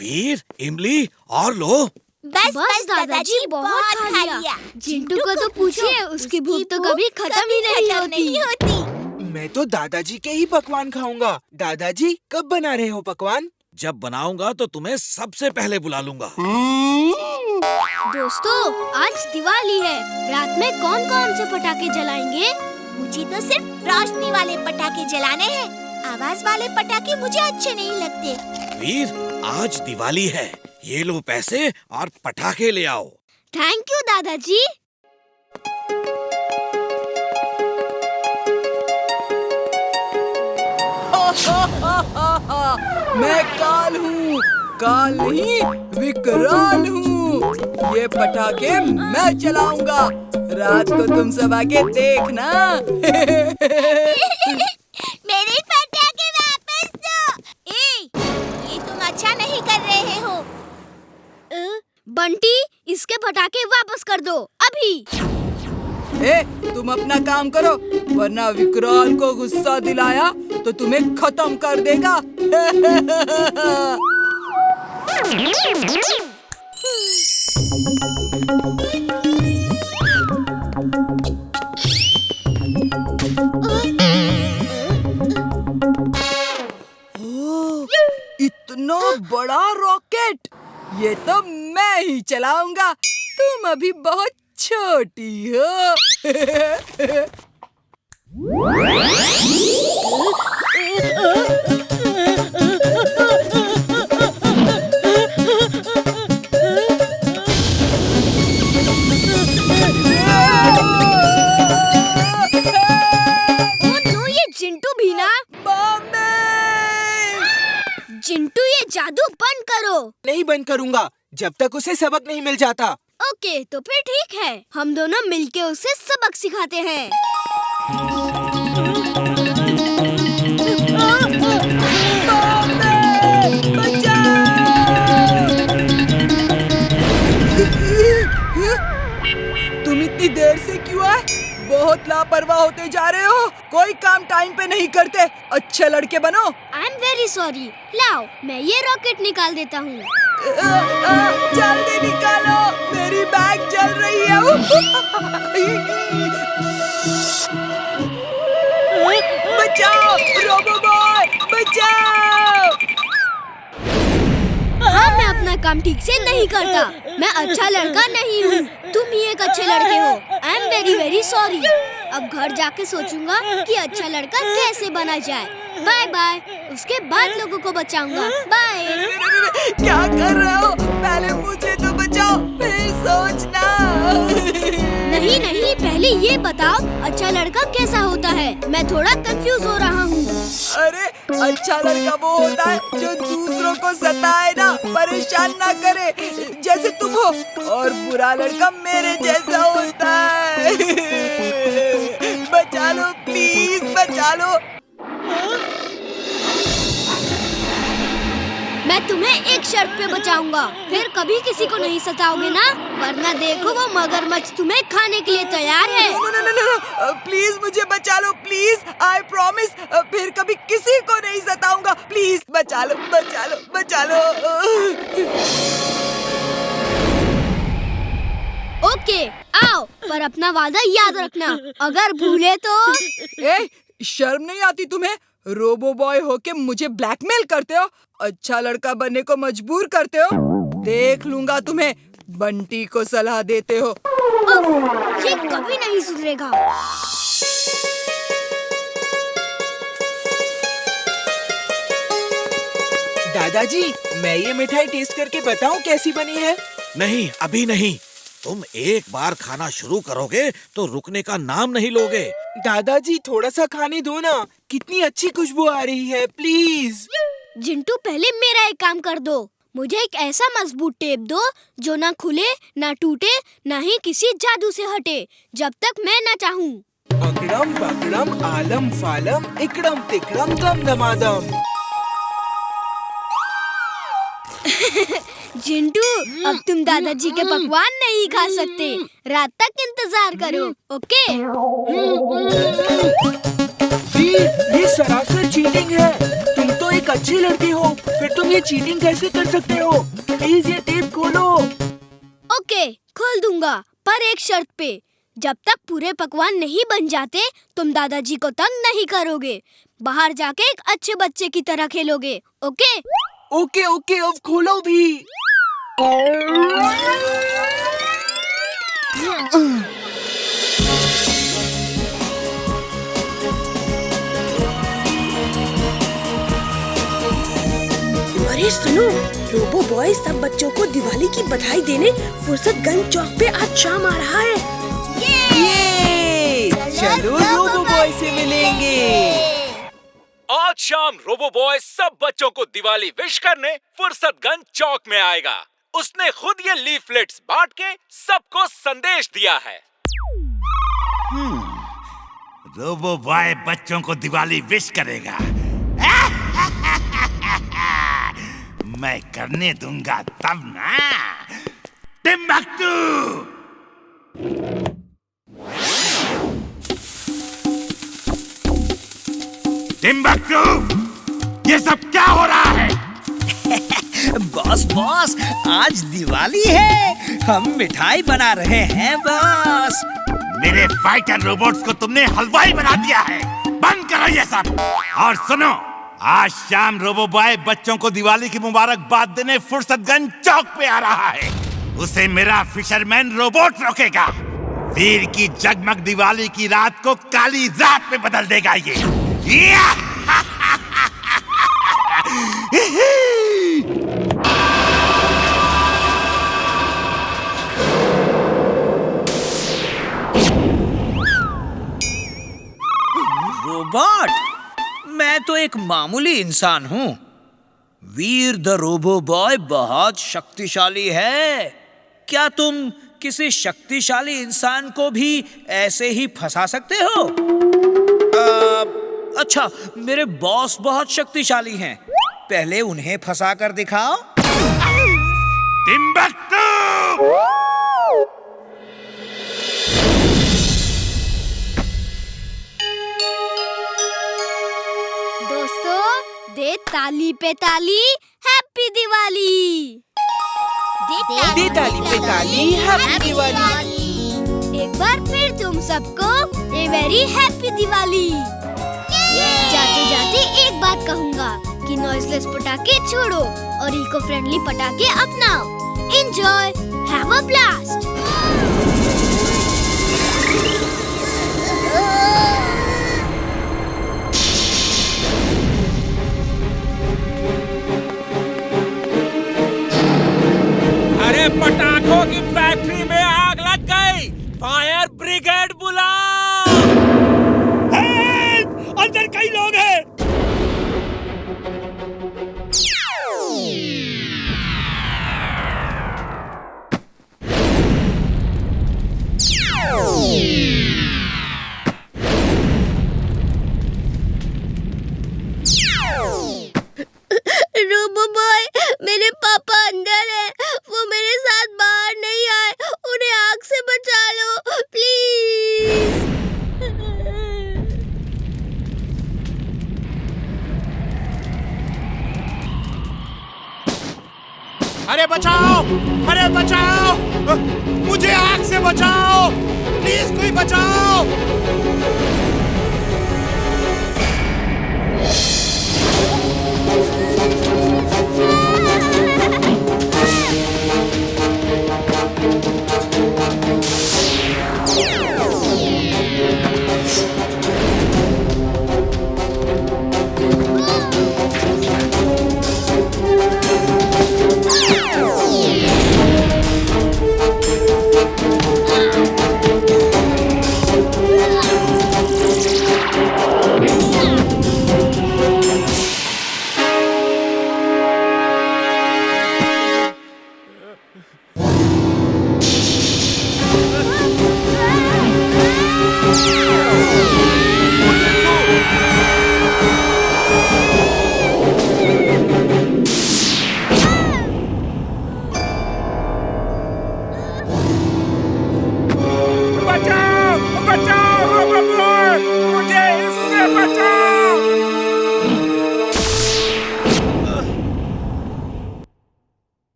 वीर, इमली और लो। बस दादाजी, बहुत खा लिया। चिंटू को तो पूछिए, उसकी भूख तो कभी खत्म ही नहीं होती। मैं तो दादाजी के ही पकवान खाऊंगा। दादाजी, कब बना रहे हो पकवान? जब बनाऊंगा तो तुम्हें सबसे पहले बुला लूंगा। दोस्तों, आज दिवाली है। रात में कौन कौन से पटाखे जलाएंगे? मुझे तो सिर्फ रोशनी वाले पटाखे जलाने हैं। आवाज वाले पटाखे मुझे अच्छे नहीं लगते। वीर, आज दिवाली है। ये लो पैसे और पटाखे ले आओ। थैंक यू दादाजी। मैं काल हूँ, काल नहीं विकराल हूँ। ये पटाखे मैं चलाऊंगा। रात को तुम सब आके देखना। मेरे पटाखे वापस दो। ये तुम अच्छा नहीं कर रहे हो। बंटी, इसके पटाखे वापस कर दो अभी। तुम अपना काम करो, वरना विकराल को गुस्सा दिलाया तो तुम्हें खत्म कर देगा। इतना बड़ा रॉकेट, ये तो मैं ही चलाऊंगा। तुम अभी बहुत छोटी हो। ये चिंटू भी ना। चिंटू, ये जादू बंद करो। नहीं बंद करूंगा जब तक उसे सबक नहीं मिल जाता। ओके, तो फिर ठीक है। हम दोनों मिलके उसे सबक सिखाते हैं। तुम इतनी देर से क्यों आए? बहुत लापरवाह होते जा रहे हो। कोई काम टाइम पे नहीं करते। अच्छे लड़के बनो। I am very sorry. लाओ, मैं ये रॉकेट निकाल देता हूँ। जल्दी निकालो, मेरी बैग जल रही है। बचाओ, रोबो बॉय, बचाओ। हाँ, मैं अपना काम ठीक से नहीं करता। मैं अच्छा लड़का नहीं हूँ। तुम ही एक अच्छे लड़के हो। I am very very sorry. अब घर जाके सोचूंगा कि अच्छा लड़का कैसे बना जाए। Bye bye. उसके बाद लोगों को बचाऊंगा। बाय। क्या कर रहे हो? पहले मुझे तो बचाओ, फिर सोचना। नहीं, पहले ये बताओ, अच्छा लड़का कैसा होता है? मैं थोड़ा कंफ्यूज हो रहा हूँ। अरे, अच्छा लड़का वो होता है जो दूसरों को सताए ना, परेशान ना करे, जैसे तुम हो। और बुरा लड़का मेरे जैसा होता है। बचा लो प्लीज, बचा लो। मैं तुम्हें एक शर्त पे बचाऊंगा। फिर कभी किसी को नहीं सताओगे ना? वरना देखो, वो मगरमच्छ तुम्हें खाने के लिए तैयार है। नो, प्लीज मुझे बचा लो, प्लीज। आई प्रॉमिस, फिर कभी किसी को नहीं सताऊंगा। प्लीज बचा लो, बचा लो, बचा लो। ओके, आओ, पर अपना वादा याद रखना। अगर भूले तो। शर्म नहीं आती तुम्हें? रोबो बॉय होके मुझे ब्लैकमेल करते हो, अच्छा लड़का बनने को मजबूर करते हो। देख लूंगा तुम्हें। बंटी को सलाह देते हो। ये कभी नहीं सुधरेगा। दादाजी, मैं ये मिठाई टेस्ट करके बताऊं कैसी बनी है? नहीं, अभी नहीं। तुम एक बार खाना शुरू करोगे तो रुकने का नाम नहीं लोगे। दादाजी, थोड़ा सा खाने दो ना। कितनी अच्छी खुशबू आ रही है, प्लीज। जिंटू, पहले मेरा एक काम कर दो। मुझे एक ऐसा मजबूत टेप दो जो ना खुले, ना टूटे, ना ही किसी जादू से हटे, जब तक मैं ना चाहूँ। अकड़म बकड़म आलम फालम इकड़म तिकड़म दम दमादम। जिंटू, अब तुम दादाजी के पकवान नहीं खा सकते। रात तक इंतजार करो, ओके? ये सरासर चीटिंग है। तुम तो एक एक अच्छे लड़के हो, फिर तुम ये चीटिंग कैसे कर सकते हो? प्लीज ये टेप खोलो। ओके, खोल दूंगा, पर एक शर्त पे। जब तक पूरे पकवान नहीं बन जाते, तुम दादाजी को तंग नहीं करोगे। बाहर जाके एक अच्छे बच्चे की तरह खेलोगे, ओके? ओके ओके, अब खोलो भी। अरे सुनो, रोबो बॉय सब बच्चों को दिवाली की बधाई देने फुर्सतगंज चौक पे आज शाम आ रहा है। ये चलो रोबो बॉय से मिलेंगे। आज शाम रोबो बॉय सब बच्चों को दिवाली विश करने फुर्सतगंज चौक में आएगा। उसने खुद ये लीफलेट्स बांट के सबको संदेश दिया है। रोबो बॉय बच्चों को दिवाली विश करेगा। मैं करने दूंगा तब ना। टिम्बक्टू! टिम्बक्टू! ये सब क्या हो रहा है? बॉस बॉस, आज दिवाली है, हम मिठाई बना रहे हैं बॉस। मेरे फाइटर रोबोट्स को तुमने हलवाई बना दिया है। बंद करो ये सब। और सुनो, आज शाम रोबो बॉय बच्चों को दिवाली की मुबारकबाद देने फुर्सतगंज चौक पे आ रहा है। उसे मेरा फिशरमैन रोबोट रोकेगा। वीर की जगमग दिवाली की रात को काली रात में बदल देगा ये। रोबोट, मैं तो एक मामूली इंसान हूँ। वीर द रोबो बॉय बहुत शक्तिशाली है। क्या तुम किसी शक्तिशाली इंसान को भी ऐसे ही फंसा सकते हो? अच्छा, मेरे बॉस बहुत शक्तिशाली हैं। पहले उन्हें फंसा कर दिखाओ। टिम्बक्टू! दे ताली पे ताली, हैप्पी दिवाली। दे ताली पे ताली, हैप्पी दिवाली। एक बार फिर तुम सबको ए वेरी हैप्पी दिवाली। जाते जाते एक बात कहूँगा कि नॉइसलेस पटाखे छोड़ो और इको फ्रेंडली पटाखे अपनाओ। Enjoy, have a blast. अरे पटाखों की फैक्ट्री में आग लग गई। फायर ब्रिगेड बुलाओ। हेल्प! अंदर कई लोग हैं। रोबो बॉय, मेरे पापा अंदर हैं। वो मेरे साथ बाहर नहीं आए। उन्हें आग से बचा लो प्लीज। अरे बचाओ! अरे बचाओ! मुझे आग से बचाओ! प्लीज कोई बचाओ!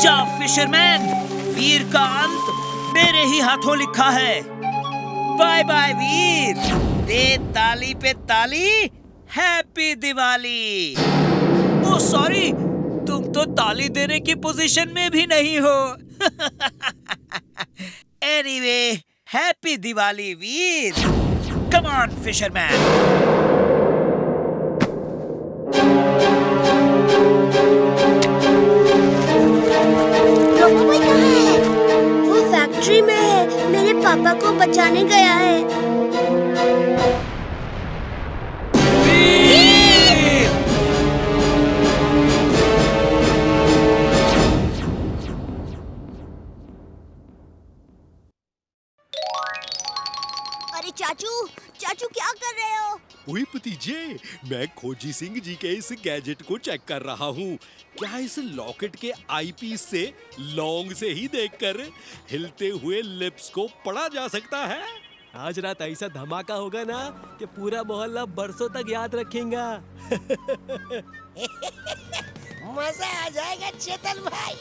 जा फिशरमैन, वीर का अंत मेरे ही हाथों लिखा है। बाय बाय वीर, दे ताली पे ताली, हैप्पी दिवाली। ओ सॉरी, तुम तो ताली देने की पोजीशन में भी नहीं हो। Anyway, happy Diwali Veer. Come on fisherman. Robo boy कहाँ है? वो फैक्ट्री में है, मेरे पापा को बचाने गया है। अरे चाचू, चाचू क्या कर रहे हो? ओए भतीजे, मैं खोजी सिंह जी के इस गैजेट को चेक कर रहा हूँ। क्या इस लॉकेट के आईपीस से लौंग से ही देखकर हिलते हुए लिप्स को पढ़ा जा सकता है? आज रात ऐसा धमाका होगा ना कि पूरा मोहल्ला बरसों तक याद रखेगा। मजा आ जाएगा चेतन भाई।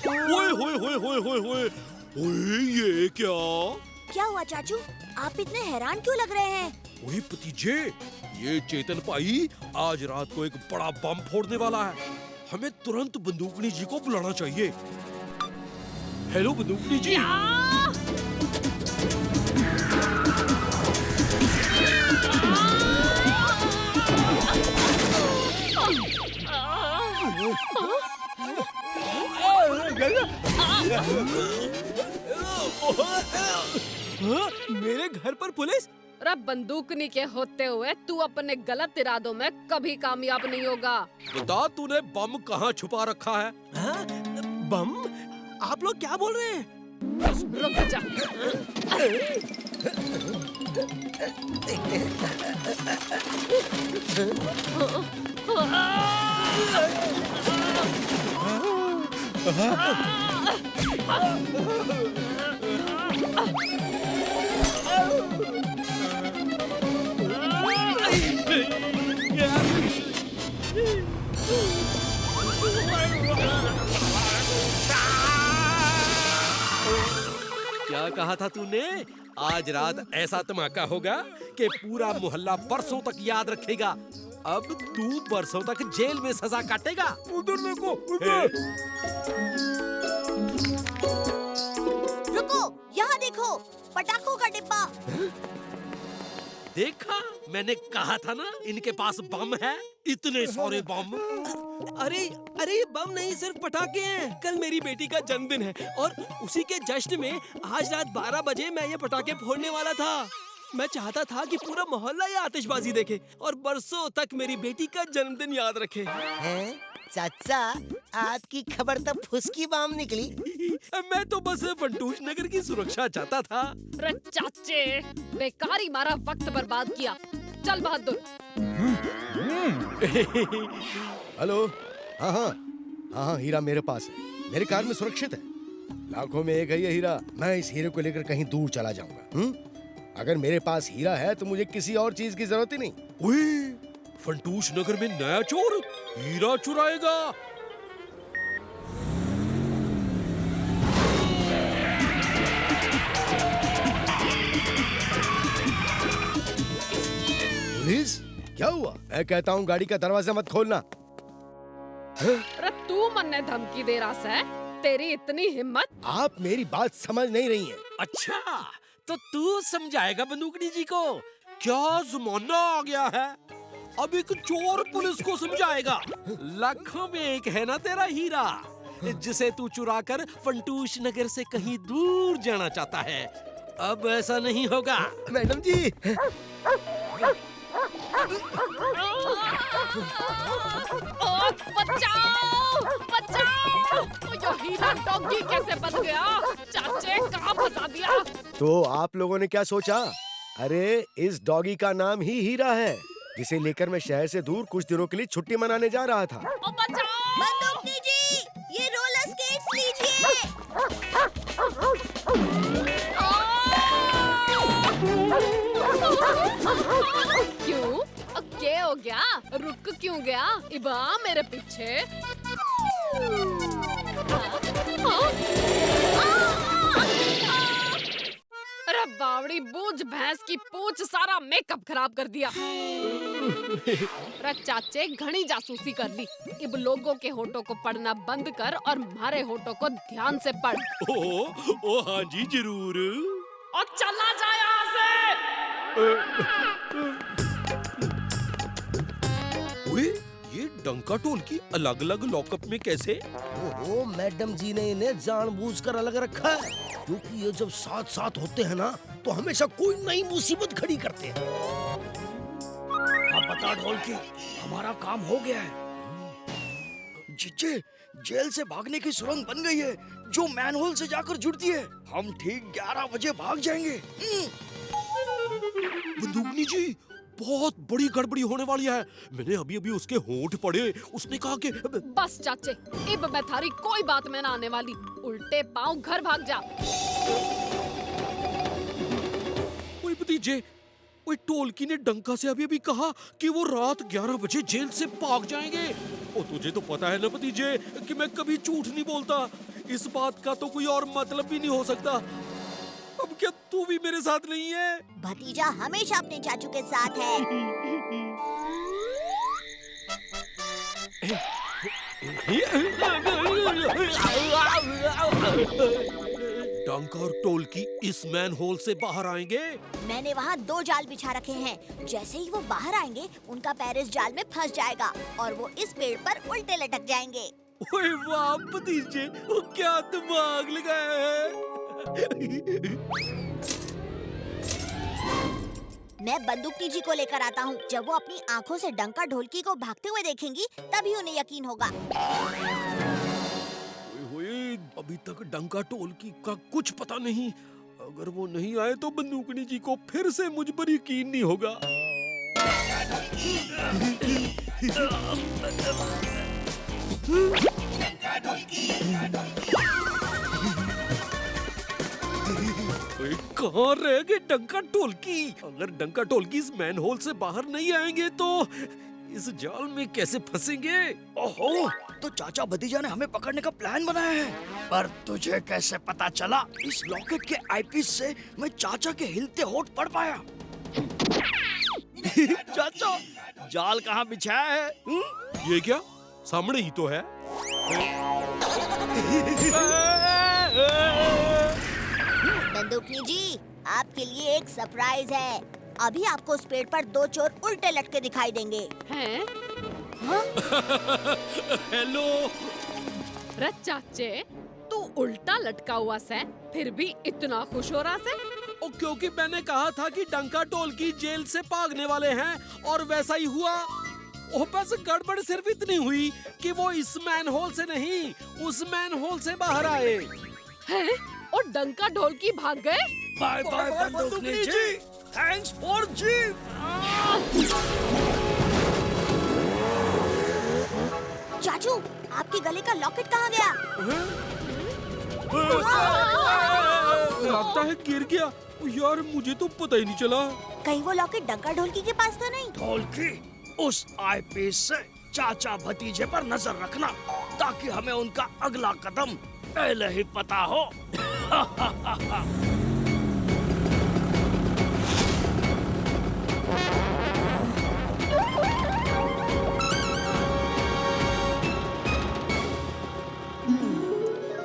ओए होए होए होए होए होए, ओए ये क्या? क्या हुआ चाचू, आप इतने हैरान क्यों लग रहे हैं? ओए भतीजे, ये चेतन भाई आज रात को एक बड़ा बम फोड़ने वाला है। हमें तुरंत बंदूकनी जी को बुलाना चाहिए। हेलो बंदूकनी जी। मेरे घर पर पुलिस? अरे बंदूकनी के होते हुए तू अपने गलत इरादों में कभी कामयाब नहीं होगा। बता, तूने बम कहाँ छुपा रखा है? हाँ? बम? आप लोग क्या बोल रहे हैं? रुक जा। क्या कहा था तूने? आज रात ऐसा धमाका होगा कि पूरा मोहल्ला बरसों तक याद रखेगा। अब तू बरसों तक जेल में सजा काटेगा। उधर देखो, उधर। रुको, यहाँ देखो, पटाखों का डिब्बा। देखा, मैंने कहा था ना, इनके पास बम है। इतने सारे बम। अरे अरे, ये बम नहीं, सिर्फ पटाखे हैं। कल मेरी बेटी का जन्मदिन है और उसी के जश्न में आज रात 12 बजे मैं ये पटाखे फोड़ने वाला था। मैं चाहता था कि पूरा मोहल्ला ये आतिशबाजी देखे और बरसों तक मेरी बेटी का जन्मदिन याद रखे। हैं? चाचा, आपकी खबर तो फुसकी बम निकली। मैं तो बस फंटूश नगर की सुरक्षा चाहता था। अरे चाचे, बेकार ही मारा वक्त बर्बाद किया। चल बहादुर। हेलो। हाँ हाँ हाँ हाँ, हीरा मेरे पास है, मेरे कार में सुरक्षित है। लाखों में एक है ये हीरा। मैं इस हीरे को लेकर कहीं दूर चला जाऊंगा। अगर मेरे पास हीरा है तो मुझे किसी और चीज की जरूरत ही नहीं। ओए, फंटूश नगर में नया चोर हीरा चुराएगा। पुलिस? क्या हुआ? मैं कहता हूँ गाड़ी का दरवाजा मत खोलना। अरे तू मन्ने धमकी दे रहा है? तेरी इतनी हिम्मत? आप मेरी बात समझ नहीं रही हैं। अच्छा, तो तू समझाएगा बंदूकनी जी को? क्या जमाना आ गया है, अब एक चोर पुलिस को समझाएगा। लाखों में एक है ना तेरा हीरा, जिसे तू चुराकर फंटूश नगर से कहीं दूर जाना चाहता है। अब ऐसा नहीं होगा। मैडम जी। बचाओ, बचाओ! ये हीरा डॉगी कैसे बच गया? चाचे, कहाँ फंसा दिया? तो आप लोगों ने क्या सोचा? अरे, इस डॉगी का नाम ही हीरा है, जिसे लेकर मैं शहर से दूर कुछ दिनों के लिए छुट्टी मनाने जा रहा था। बंदूकनी जी, ये रोलर स्केट्स लीजिए। क्यों? क्या हो गया? रुक क्यों गया? इबा मेरे पीछे। अरे बावड़ी बूझ, भैंस की पूछ सारा मेकअप खराब कर दिया। अरे चाचे घनी जासूसी कर ली। अब लोगों के होठों को पढ़ना बंद कर और हमारे होठों को ध्यान से पढ़। ओ हाँ जी जरूर। और चला जा यहाँ से। ओए, ये डंका टोल की अलग अलग लॉकअप में कैसे? ओहो, मैडम जी ने इन्हें जानबूझकर अलग रखा है, क्योंकि ये जब साथ साथ होते हैं ना तो हमेशा कोई नई मुसीबत खड़ी करते हैं। अब बता ढोलकी, हमारा काम हो गया है। जीजे, जेल से भागने की सुरंग बन गई है जो मैनहोल से जाकर जुड़ती है। हम ठीक 11 बजे भाग जाएंगे। बंदूकनी जी, बहुत बड़ी गड़बड़ी होने वाली है। मैंने अभी अभी उसके होंठ पढ़े। उसने कहा कि बस चाचे, अब मैं थारी कोई बात में ना आने वाली। उल्टे पाँव घर भाग जा। ओए भतीजे, ओए टोलकी ने डंका से अभी अभी कहा कि वो रात 11 बजे जेल से भाग जाएंगे। ओ तुझे तो पता है ना भतीजे कि मैं कभी झूठ नहीं बोलता। इस बात का तो कोई और मतलब भी नहीं हो सकता। अब क्या तू भी मेरे साथ नहीं है? भतीजा हमेशा अपने चाचू के साथ है। डंका और टोलकी इस मैन होल से बाहर आएंगे। मैंने वहाँ 2 जाल बिछा रखे हैं। जैसे ही वो बाहर आएंगे, उनका पैर इस जाल में फंस जाएगा और वो इस पेड़ पर उल्टे लटक जाएंगे। ओए वाह भतीजे, वो क्या दिमाग लगाया है। मैं बंदूकनी जी को लेकर आता हूँ। जब वो अपनी आँखों से डंका ढोलकी को भागते हुए देखेंगी, तभी उन्हें यकीन होगा। ओए, अभी तक डंका टोलकी का कुछ पता नहीं। अगर वो नहीं आए तो बंदूकनी जी को फिर से मुझ पर यकीन नहीं होगा। कहाँ रह गए डंका टोलकी? अगर डंका टोलकी इस मैन होल से बाहर नहीं आएंगे तो इस जाल में कैसे फंसेंगे? ओहो, तो चाचा भतीजा ने हमें पकड़ने का प्लान बनाया है। पर तुझे कैसे पता चला? इस लॉकेट के आईपीस से मैं चाचा के हिलते होठ पढ़ पाया। चाचा, जाल कहाँ बिछाया है? ये क्या? सामने ही तो है। बंदूकनी जी, आपके लिए एक सरप्राइज है। अभी आपको उस पेड़ पर 2 चोर उल्टे लटके दिखाई देंगे। हैं? हेलो। रे चाचे, तू उल्टा लटका हुआ से, फिर भी इतना खुश हो रहा से? ओ, क्योंकि मैंने कहा था कि डंका टोलकी जेल से भागने वाले हैं और वैसा ही हुआ। ओ, बस गड़बड़ सिर्फ इतनी हुई कि वो इस मैन होल से नहीं, उस मैन होल से बाहर आए। हैं? और डंका ढोलकी भाग गए? बाय बाय बंदूकनी जी, थैंक्स फॉर जी। चाचू, आपके गले का लॉकेट कहाँ गया? लगता है गिर गया। यार, मुझे तो पता ही नहीं चला। कहीं वो लॉकेट डंका ढोलकी के पास तो नहीं? ढोलकी, उस आईपीस से चाचा भतीजे पर नजर रखना, ताकि हमें उनका अगला कदम पहले ही पता हो।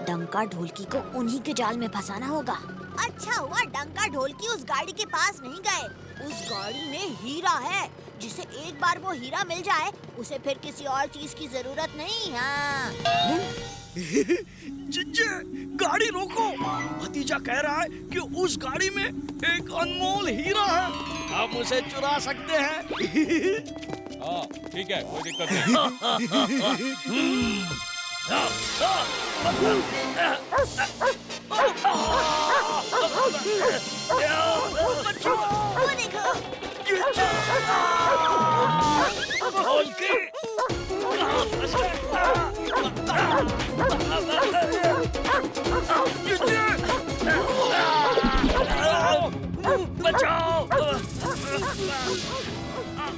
डंका ढोलकी को उन्हीं के जाल में फंसाना होगा। अच्छा हुआ डंका ढोलकी उस गाड़ी के पास नहीं गए। उस गाड़ी में हीरा है, जिसे एक बार वो हीरा मिल जाए, उसे फिर किसी और चीज की जरूरत नहीं। हाँ। जिज्जे, गाड़ी रोको। भतीजा कह रहा है कि उस गाड़ी में एक अनमोल हीरा है। हम उसे चुरा सकते हैं। हाँ, ठीक है, कोई दिक्कत नहीं। वो देखो। बचाओ!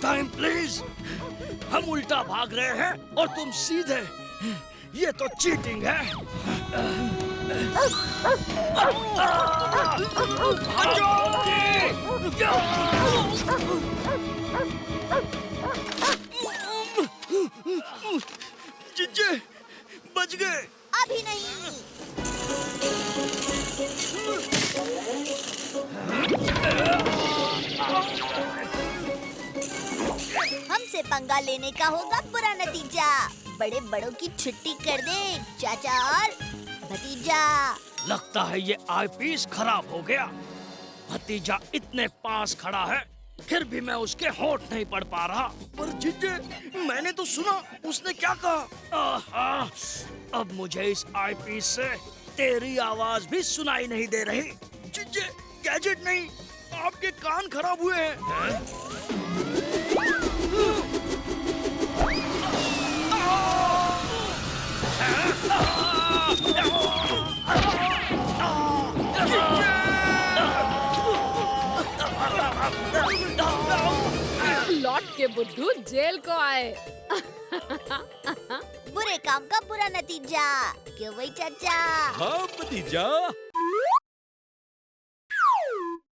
Time please. हम उल्टा भाग रहे हैं और तुम सीधे। ये तो चीटिंग है। जीजे बच गए। अभी नहीं। हमसे पंगा लेने का होगा बुरा नतीजा। बड़े बड़ों की छुट्टी कर दे चाचा और भतीजा। लगता है ये आईपीस खराब हो गया। भतीजा इतने पास खड़ा है फिर भी मैं उसके होठ नहीं पढ़ पा रहा। पर जीजे मैंने तो सुना उसने क्या कहा। आहा, अब मुझे इस आईपीस से तेरी आवाज भी सुनाई नहीं दे रही। जीजे गैजेट नहीं, आपके कान खराब हुए हैं। लौट के बुद्धू जेल को आए। बुरे काम का बुरा नतीजा। क्यों भाई चाचा? हाँ भतीजा।